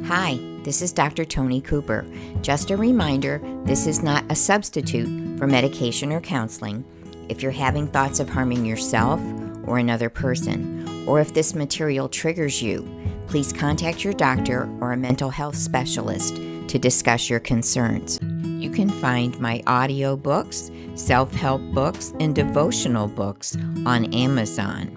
Hi, this is Dr. Toni Cooper. Just a reminder, this is not a substitute for medication or counseling. If you're having thoughts of harming yourself or another person, or if this material triggers you, please contact your doctor or a mental health specialist to discuss your concerns. You can find my audio books, self-help books, and devotional books on Amazon.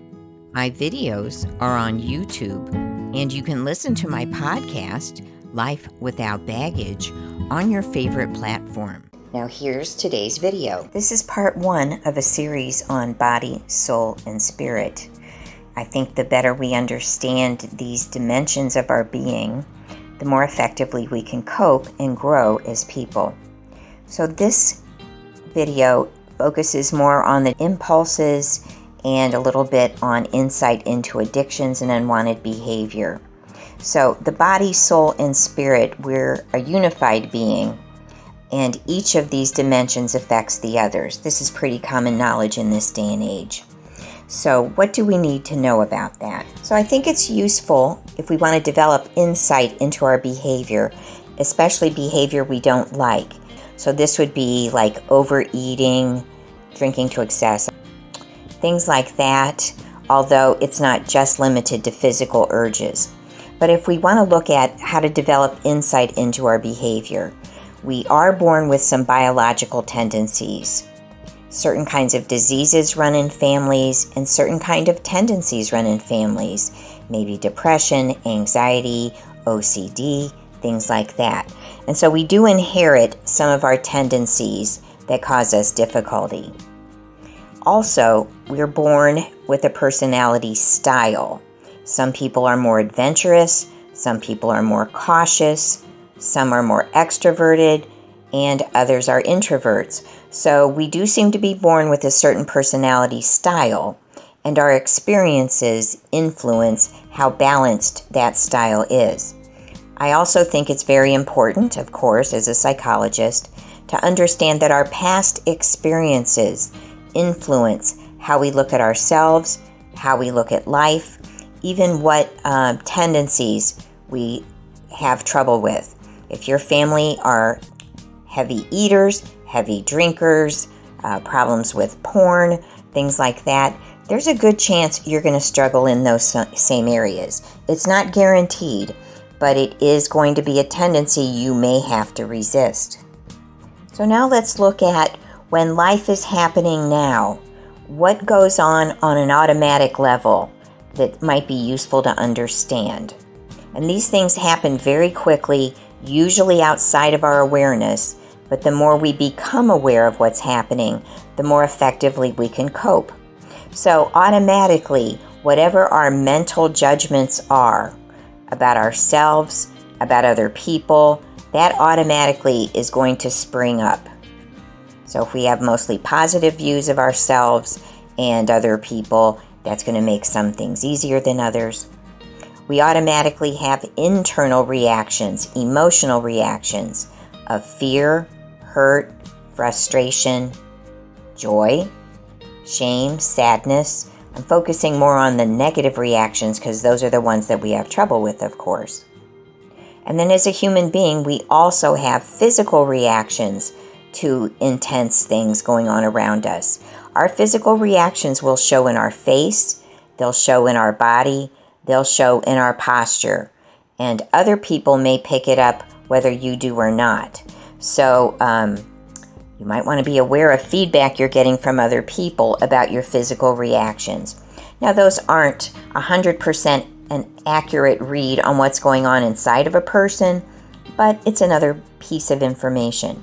My videos are on YouTube, and you can listen to my podcast, Life Without Baggage, on your favorite platform. Now here's today's video. This is part 1 of a series on body, soul, and spirit. I think the better we understand these dimensions of our being, the more effectively we can cope and grow as people. So this video focuses more on the impulses and a little bit on insight into addictions and unwanted behavior. So the body, soul, and spirit, we're a unified being, and each of these dimensions affects the others. This is pretty common knowledge in this day and age. So what do we need to know about that? So I think it's useful if we want to develop insight into our behavior, especially behavior we don't like. So this would be like overeating, drinking to excess, things like that, although it's not just limited to physical urges. But if we want to look at how to develop insight into our behavior, we are born with some biological tendencies. Certain kinds of diseases run in families, and certain kind of tendencies run in families. Maybe depression, anxiety, OCD, things like that. And so we do inherit some of our tendencies that cause us difficulty. Also, we're born with a personality style. Some people are more adventurous, some people are more cautious, some are more extroverted, and others are introverts. So we do seem to be born with a certain personality style, and our experiences influence how balanced that style is. I also think it's very important, of course, as a psychologist, to understand that our past experiences influence how we look at ourselves, how we look at life, even what tendencies we have trouble with. If your family are heavy eaters, heavy drinkers, problems with porn, things like that, there's a good chance you're going to struggle in those same areas. It's not guaranteed, but it is going to be a tendency you may have to resist. So now let's look at when life is happening now, what goes on an automatic level that might be useful to understand. And these things happen very quickly, usually outside of our awareness, but the more we become aware of what's happening, the more effectively we can cope. So automatically, whatever our mental judgments are about ourselves, about other people, that automatically is going to spring up. So if we have mostly positive views of ourselves and other people, that's going to make some things easier than others. We automatically have internal reactions, emotional reactions of fear, hurt, frustration, joy, shame, sadness. I'm focusing more on the negative reactions because those are the ones that we have trouble with, of course. And then as a human being, we also have physical reactions to intense things going on around us. Our physical reactions will show in our face, they'll show in our body, they'll show in our posture, and other people may pick it up whether you do or not. So you might want to be aware of feedback you're getting from other people about your physical reactions. Now those aren't 100% an accurate read on what's going on inside of a person, but it's another piece of information.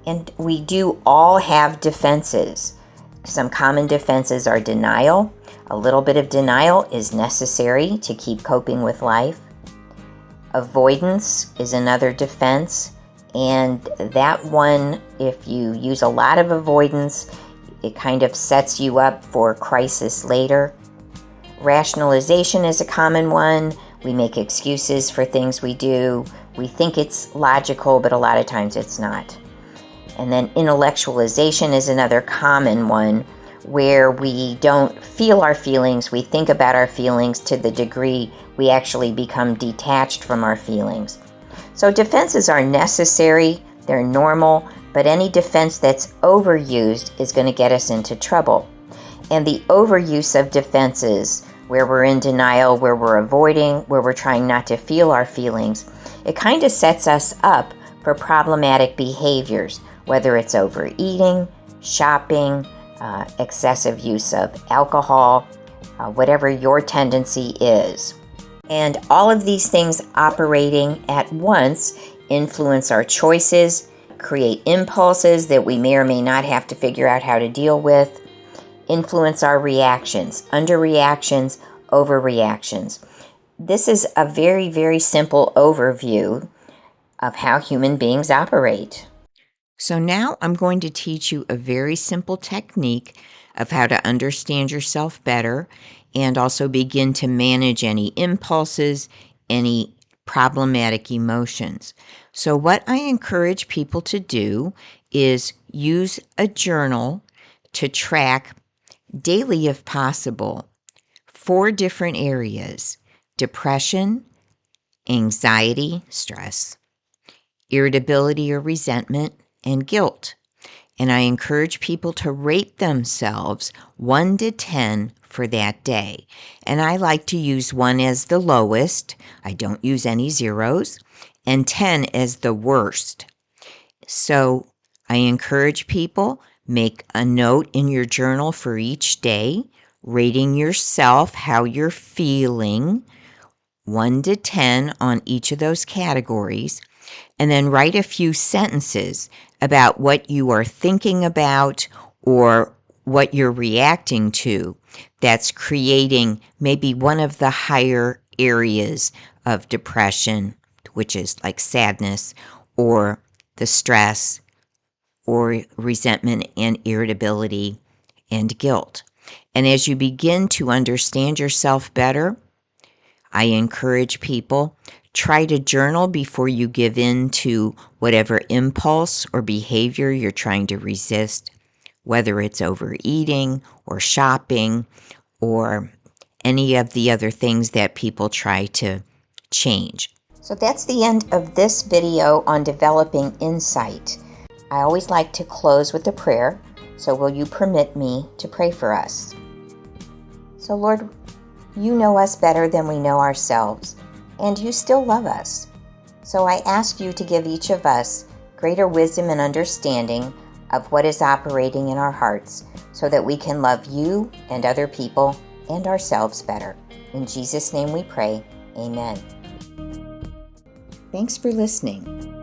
And we do all have defenses. Some common defenses are denial. A little bit of denial is necessary to keep coping with life. Avoidance is another defense. And that one, if you use a lot of avoidance, it kind of sets you up for crisis later. Rationalization is a common one. We make excuses for things we do. We think it's logical, but a lot of times it's not. And then intellectualization is another common one, where we don't feel our feelings, we think about our feelings to the degree we actually become detached from our feelings. So defenses are necessary, they're normal, but any defense that's overused is going to get us into trouble. And the overuse of defenses, where we're in denial, where we're avoiding, where we're trying not to feel our feelings, it kind of sets us up for problematic behaviors, whether it's overeating, shopping, excessive use of alcohol, whatever your tendency is. And all of these things operating at once influence our choices, create impulses that we may or may not have to figure out how to deal with, influence our reactions, underreactions, overreactions. This is a very, very simple overview of how human beings operate. So now I'm going to teach you a very simple technique of how to understand yourself better and also begin to manage any impulses, any problematic emotions. So what I encourage people to do is use a journal to track daily, if possible, 4 different areas: depression, anxiety, stress, irritability or resentment, and guilt. And I encourage people to rate themselves 1 to 10 for that day. And I like to use 1 as the lowest. I don't use any zeros. And 10 as the worst. So I encourage people, make a note in your journal for each day, rating yourself, how you're feeling, 1 to 10 on each of those categories. And then write a few sentences about what you are thinking about or what you're reacting to that's creating maybe one of the higher areas of depression, which is like sadness, or the stress, or resentment and irritability and guilt. And as you begin to understand yourself better, I encourage people, try to journal before you give in to whatever impulse or behavior you're trying to resist, whether it's overeating or shopping or any of the other things that people try to change. So that's the end of this video on developing insight. I always like to close with a prayer, so will you permit me to pray for us? So Lord, you know us better than we know ourselves, and you still love us. So I ask you to give each of us greater wisdom and understanding of what is operating in our hearts so that we can love you and other people and ourselves better. In Jesus' name we pray, amen. Thanks for listening.